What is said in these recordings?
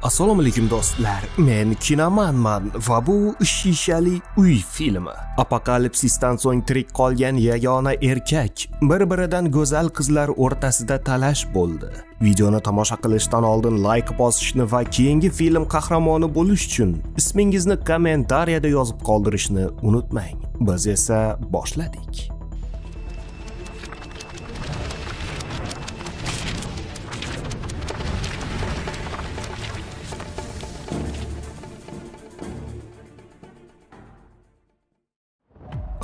Assalomu alaykum do'stlar. Men Kinomanman va bu Shishali uy filmi. Apokalipsisdan so'ng tirik qolgan yagona erkak bir-biridan go'zal qizlar o'rtasida talash bo'ldi. Videoni tomosha qilishdan oldin like bosishni va keyingi film qahramoni bo'lish uchun ismingizni kommentariyada yozib qoldirishni unutmang. Biz esa boshladik.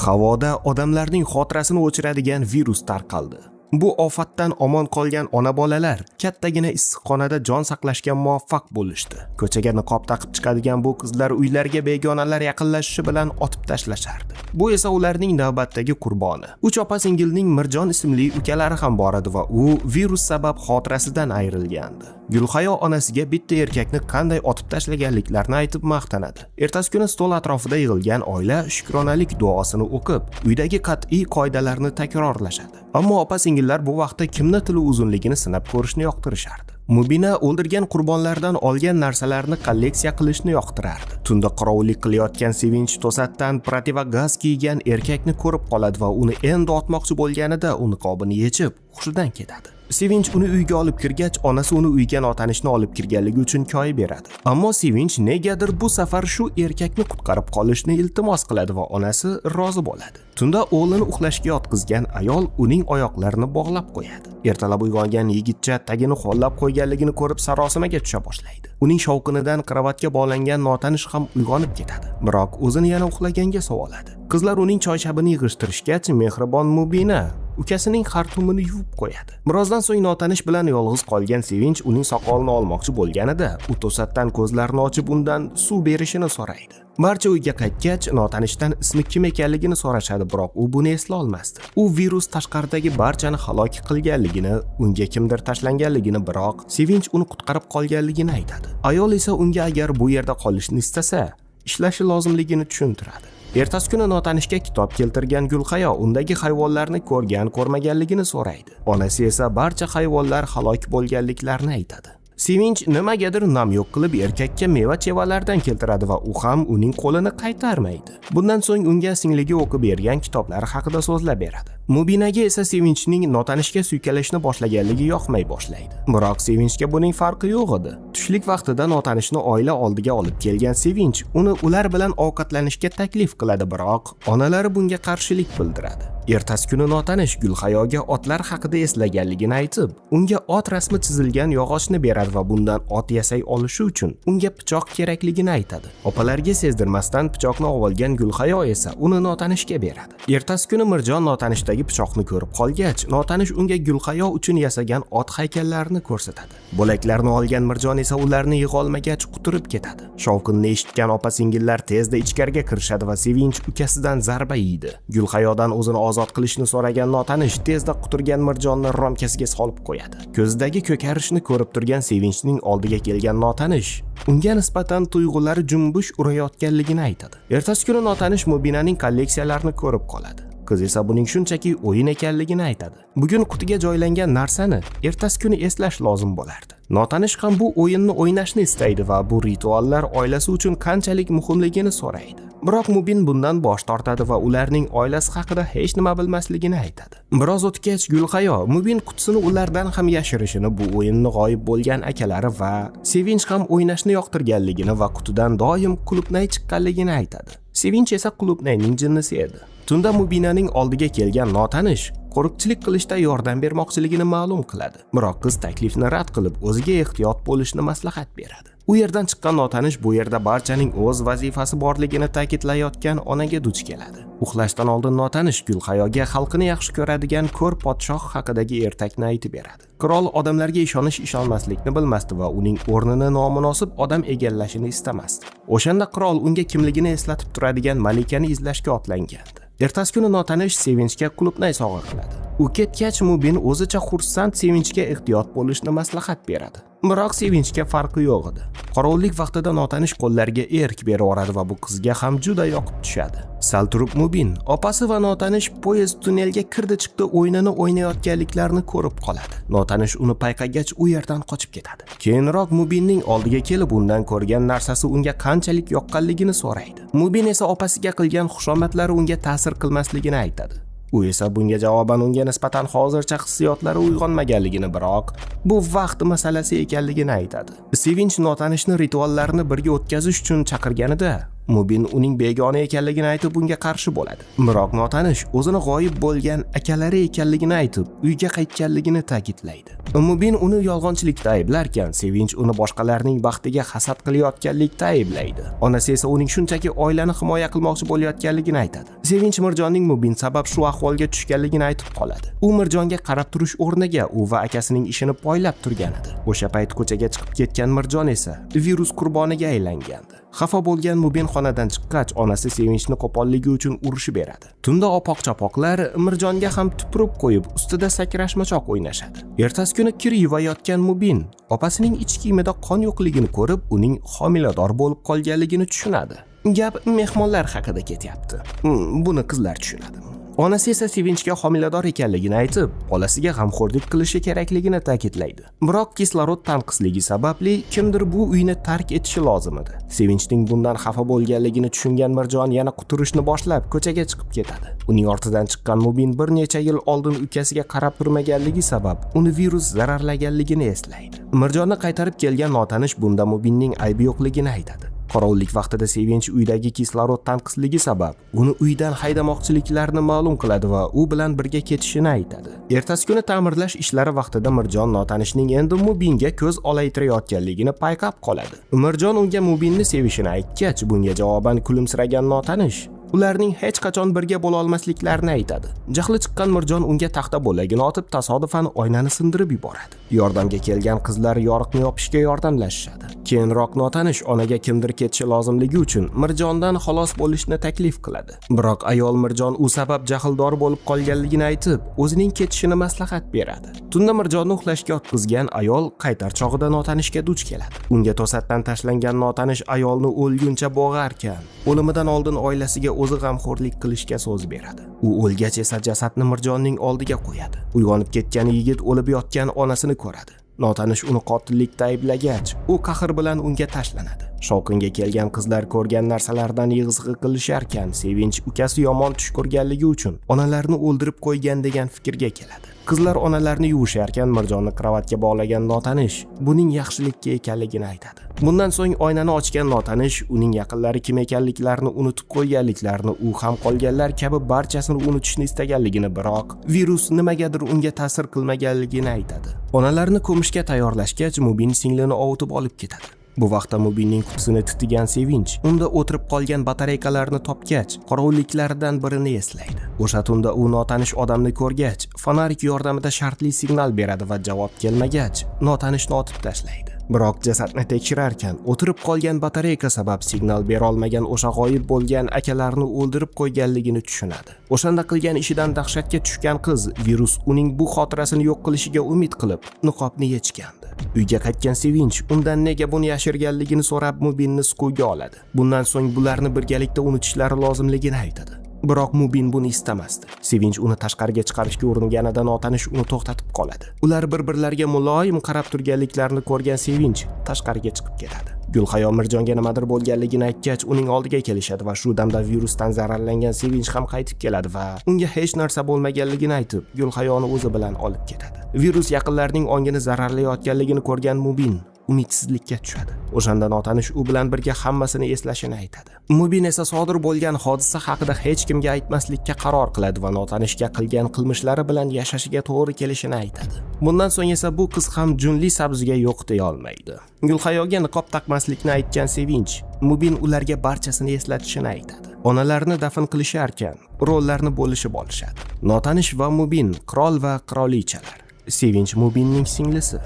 Havoda odamlarning xotirasini o'chiradigan virus tarqaldi. Bu ofatdan omon qolgan ona-bolalar kattagina issiqxonada jon saqlashga muvaffaq bo'lishdi. Ko'chaga niqob taqib chiqadigan bu qizlar uylariga begonalar yaqinlashishi bilan otib tashlashardi. Bu esa ularning navbatdagi qurboni. 3 opa-singilning Mirjon ismli ukalari ham bor edi va u virus sabab xotirasidan ayrilgandi. Gulhayo onasiga bitta erkakni qanday otib tashlaganliklarini aytib maqtanadi. Ertasi kuni stol atrofida yig'ilgan oila shukronalik duosini o'qib, uydagi qat'iy qoidalarni takrorlashadi. Ammo opa-singillar bu vaqtda kimni tili uzunligini sinab ko'rishni yoqtirishardi. Mubina o'ldirgan qurbonlardan olgan narsalarni kolleksiya qilishni yoqtirardi. Tunda qorovullik qilayotgan Sevinch to'satdan protivagaz kiygan erkakni ko'rib qoladi va uni endi otmoqchi bo'lganida u niqobini yechib, hushidan ketadi. Sevinch uni uyga olib kirgach, onasi uni uyga notanishni olib kirganligi uchun koy beradi. Ammo Sevinch negadir bu safar shu erkakni qutqarib qolishni iltimos qiladi va onasi rozi bo'ladi. Tunda o'g'lini uxlashga yotqizgan ayol uning oyoqlarini bog'lab qo'yadi. Ertalab uyg'ongan yigitcha tagini xollab qo'yganligini ko'rib sarosimaga tusha boshlaydi. Uning shovqinidan kravatga bog'langan notanish ham uyg'onib ketadi. Biroq o'zini yana uxlaganga sovoladi. Qizlar uning choyshabini yig'ishtirishgach, mehribon Mubina ukasining xartumini yuvib qo'yadi. Birozdan so'ng notanish bilan yolg'iz qolgan Sevinch uning soqolini olmoqchi bo'lganida, u to'satdan ko'zlarini ochib undan suv berishini so'raydi. Barcha uyga qaytgach, notanishdan ismi kim ekanligini so'rashadi, biroq u buni esla olmasdi. U virus tashqaridagi barchani halok qilganligini, unga kimdir tashlanganligini, biroq Sevinch uni qutqarib qolganligini aytadi. Ayol esa unga agar bu yerda qolishni istasa, ishlashi lozimligini tushuntiradi. Ertasi kuni notanishga kitob keltirgan Gulhayo undagi hayvonlarni ko'rgan-ko'rmaganligini so'raydi. Onasi esa barcha hayvonlar halok bo'lganliklarini aytadi. Sevinch nimagadir namyoq qilib erkakka meva-chevalardan keltiradi va u ham uning qo'lini qaytarmaydi. Bundan so'ng unga singligi o'qib bergan kitoblari haqida so'zlab beradi. Mubinaga esa Sevinchning notanishga suykalishni boshlaganligi yoqmay boshlaydi. Biroq Sevinchga buning farqi yo'q edi. Tushlik vaqtida notanishni oila oldiga olib kelgan Sevinch uni ular bilan ovqatlanishga taklif qiladi, biroq onalari bunga qarshilik bildiradi. Ertasi kuni notanish Gulhayoga otlar haqida eslaganligini aytib, unga ot rasmi chizilgan yog'ochni beradi va bundan ot yasay olishi uchun unga pichoq kerakligini aytadi. Opalarga sezdirmasdan pichoqni olgan Gulhayo esa uni notanishga beradi. Ertasi kuni Mirjon notanishdagi pichoqni ko'rib qolgach, notanish unga Gulhayo uchun yasagan ot haykallarini ko'rsatadi. Bo'laklarni olgan Mirjon esa ularni yig'a olmagach quturib ketadi. Shovqinni eshitgan opa-singillar tezda ichkariga kirishadi va Sevinch ukasidan zarba yeydi. Gulhayodan o'zini ozod qilishni so'ragan notanish tezda quturgan Mirjonni romkasiga solib qo'yadi. Ko'zidagi ko'karishni ko'rib turgan Sevinchning oldiga kelgan notanish unga nisbatan tuyg'ulari jumbush urayotganligini aytadi. Ertasi kuni notanish Mubinaning kolleksiyalarini ko'rib qoladi. Qiz esa buning shunchaki o'yin ekanligini aytadi. Bugun qutiga joylangan narsani ertasi kuni eslash lozim bo'lardi. Notanish ham bu o'yinni o'ynashni istaydi va bu rituallar oilasi uchun qanchalik muhimligini so'raydi. Biroq Mubin bundan bosh tortadi va ularning oilasi haqida hech nima bilmasligini aytadi. Biroz o'tgach Gulhayo Mubin qutisini ulardan ham yashirishini, bu o'yinni g'oyib bo'lgan akalari va Sevinch ham o'ynashni yoqtirganligini va qutidan doim qulupnay chiqqanligini aytadi. Sevinch esa qulupnayning jinnisi edi. Tunda Mubinaning oldiga kelgan notanish qo'riqchilik qilishda yordam bermoqchiligini ma'lum qiladi. Biroq qiz taklifni rad qilib, o'ziga ehtiyot bo'lishni maslahat beradi. U yerdan chiqqan notanish bu yerda barchaning o'z vazifasi borligini ta'kidlayotgan onaga duch keladi. Uxlashdan oldin notanish Gulhayoga xalqini yaxshi ko'radigan ko'r podshoh haqidagi ertakni aytib beradi. Qirol odamlarga ishonish-ishonmaslikni bilmasdi va uning o'rnini nomunosib odam egallashini istamasdi. O'shanda qirol unga kimligini eslatib turadigan malikani izlashga otlangandi. Ertasi kuni notanish Sevinchga qulupnay sovg'a qiladi. U ketgach Mubin o'zicha xursand Sevinchga ehtiyot bo'lishni maslahat beradi. Biroq Sevinchga farqi yo'q edi. Qorovullik vaqtida notanish qo'llariga erk beraveradi va bu qizga ham juda yoqib tushadi. Sal turib Mubin opasi va notanish poyezd tunnelga kirdi-chiqdi o'yinini o'ynayotganliklarini ko'rib qoladi. Notanish uni payqagach u yerdan qochib ketadi. Keyinroq Mubinning oldiga kelib undan ko'rgan narsasi unga qanchalik yoqqanligini so'raydi. Mubin esa opasiga qilgan xushomatlari unga ta'sir qilmasligini aytadi. U esa bunga javoban unga nisbatan hozircha hissiyotlari uyg'onmaganligini, biroq bu vaqt masalasi ekanligini aytadi. Sevinch notanishni rituallarni birga o'tkazish uchun chaqirganida Mubin uning begona ekanligini aytib unga qarshi bo'ladi. Biroq notanish o'zini g'oyib bo'lgan akalari ekanligini aytib uyga qaytganligini ta'kidlaydi. Mubin uni yolg'onchilikda ayblarkan, Sevinch uni boshqalarning baxtiga hasad qilayotganlikda ayblaydi. Onasi esa uning shunchaki oilani himoya qilmoqchi bo'layotganligini aytadi. Sevinch Mirjonning Mubin sabab shu ahvolga tushganligini aytib qoladi. U Mirjonga qarab turish o'rniga u va akasining ishini poylab turgan edi. O'sha payt ko'chaga chiqib ketgan Mirjon esa virus qurboniga aylangandi. Xafa bo'lgan Mubin xonadan chiqqach, onasi Sevinchni qo'polligi uchun urishib beradi. Tunda opoq-chapoqlar Mirjonga ham tupurib qo'yib, ustida sakrashmachoq o'ynashadi. Ertasi kuni kir yuvayotgan Mubin opasining ich kiyimida qon yo'qligini ko'rib, uning homilador bo'lib qolganligini tushunadi. Gap mehmonlar haqida ketyapti. Buni qizlar tushunadi. Onasi esa Sevinchga homilador ekanligini aytib, bolasiga g'amxo'rlik qilishi kerakligini ta'kidlaydi. Biroq kislorod tanqisligi sababli kimdir bu uyni tark etishi lozim edi. Sevinchning bundan xafa bo'lganligini tushungan Mirjon yana quturishni boshlab ko'chaga chiqib ketadi. Uning ortidan chiqqan Mubin bir necha yil oldin ukasiga qarab turmaganligi sabab uni virus zararlaganligini eslaydi. Mirjonni qaytarib kelgan notanish bunda Mubinning aybi yo'qligini aytadi. Qorovullik vaqtida Sevinch uydagi kislorod tanqisligi sabab uni uydan haydamoqchiliklarini ma'lum qiladi va u bilan birga ketishini aytadi. Ertasi kuni ta'mirlash ishlari vaqtida Mirjon notanishning endi Mubinga ko'z olaytirayotganligini payqab qoladi. Mirjon unga Mubinni sevishini aytgach, bunga javoban kulimsiragan notanish ularning hech qachon birga bo'la olmasliklarini aytadi. Jahli chiqqan Mirjon unga taxta bo'lagini otib tasodifan oynani sindirib yuboradi. Yordamga kelgan qizlar yoriqni yopishga yordamlashishadi. Keyinroq notanish onaga kimdir ketishi lozimligi uchun Mirjondan xalos bo'lishni taklif qiladi. Biroq ayol Mirjon u sabab jahldor bo'lib qolganligini aytib, o'zining ketishini maslahat beradi. Tunda Mirjonni uxlashga yotqizgan ayol qaytar chog'ida notanishga duch keladi. Unga to'satdan tashlangan notanish ayolni o'lguncha bo'g'arkan, o'limidan oldin oilasiga o'zi g'amxo'rlik qilishga so'z beradi. U o'lgach esa jasadni Mirjonning oldiga qo'yadi. Uyg'onib ketgan yigit o'lib yotgan onasini ko'radi. Notanish uni qotillikda ayblagach, u qahr bilan unga tashlanadi. Shovqinga kelgan qizlar ko'rgan narsalardan yig'zig'i qilisharkan, Sevinch ukasi yomon tush ko'rganligi uchun onalarni o'ldirib qo'ygan degan fikrga keladi. Qizlar onalarni yuvisharkan Mirjonni kravatga bog'lagan notanish buning yaxshilikka ekanligini aytadi. Bundan so'ng oynani ochgan notanish uning yaqinlari kim ekanliklarini unutib qo'yganliklarini, u ham qolganlar kabi barchasini unutishni istaganligini, biroq virus nimagadir unga ta'sir qilmaganligini aytadi. Onalarni ko'mishga tayyorlashgach, Mubin singlini ovutib olib ketadi. Bu vaqtda Mubinning qutisini titigan Sevinch unda o'tirib qolgan batareykalarni topgach, qorovulliklardan birini eslaydi. O'sha tunda u notanish odamni ko'rgach, fonarik yordamida shartli signal beradi va javob kelmagach, notanishni otib tashlaydi. Biroq jasadni tekshirarkan, o'tirib qolgan batareyka sabab signal bera olmagan o'sha g'oyib bo'lgan akalarni o'ldirib qo'yganligini tushunadi. O'shanda qilgan ishidan dahshatga tushgan qiz virus uning bu xotirasini yo'q qilishiga umid qilib, niqobni yechgandi. Uyga qaytgan Sevinch undan nega buni yashirganligini so'rab Mubinni siquvga oladi. Bundan so'ng bularni birgalikda unutishlari lozimligini aytadi. Biroq Mubin buni istamasdi. Sevinch uni tashqariga chiqarishga uringanida notanish uni to'xtatib qoladi. Ular bir-birlariga muloyim qarab turganliklarini ko'rgan Sevinch tashqariga chiqib ketadi. Gulhayo Mirjonga nimadir bo'lganligini aytgach, uning oldiga kelishadi va shu damda virusdan zararlangan Sevinch ham qaytib keladi va unga hech narsa bo'lmaganligini aytib, Gulhayoni o'zi bilan olib ketadi. Virus yaqinlarining ongini zararlayotganligini ko'rgan Mubin umidsizlikka tushadi. O'shanda notanish u bilan birga hammasini eslashini aytadi. Mubin esa sodir bo'lgan hodisa haqida hech kimga aytmaslikka qaror qiladi va notanishga qilgan qilmishlari bilan yashashiga to'g'ri kelishini aytadi. Bundan so'ng esa bu qiz ham junli sabziga yo'q deya olmaydi. Gulhayoga niqob taqmaslikni aytgan Sevinch, Mubin ularga barchasini eslatishini aytadi. Onalarni dafn qilisharkan, rollarni bo'lishib olishadi. Notanish va Mubin qirol va qirolichalar. Sevinch Mubinning singlisi,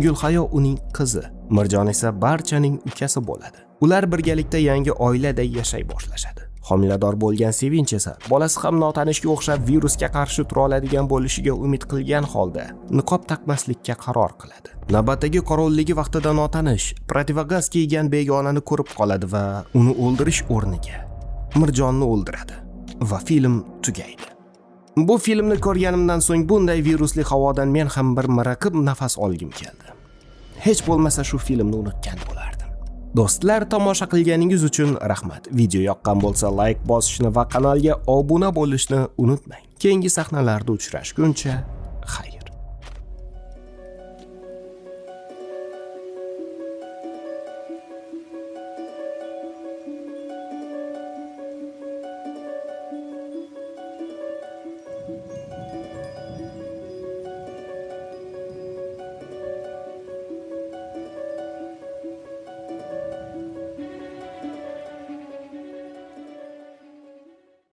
Gulhayo uning qizi, Mirjon esa barchaning ukasi bo'ladi. Ular birgalikda yangi oiladay yashay boshlashadi. Homilador bo'lgan Sevinch esa bolasi ham notanishga o'xshab virusga qarshi tura oladigan bo'lishiga umid qilgan holda niqob taqmaslikka qaror qiladi. Navbatdagi qorolligi vaqtida notanish protivagaz kiygan begonani ko'rib qoladi va uni o'ldirish o'rniga Mirjonni o'ldiradi va film tugaydi. Bu filmni ko'rganimdan so'ng bunday virusli havodan men ham bir miriqib nafas olgim keldi. Hech bo'lmasa shu filmni unutgan bo'lardim. Do'stlar, tomosha qilganingiz uchun rahmat. Video yoqqan bo'lsa like bosishni va kanalga obuna bo'lishni unutmang. Keyingi sahnalarda uchrashguncha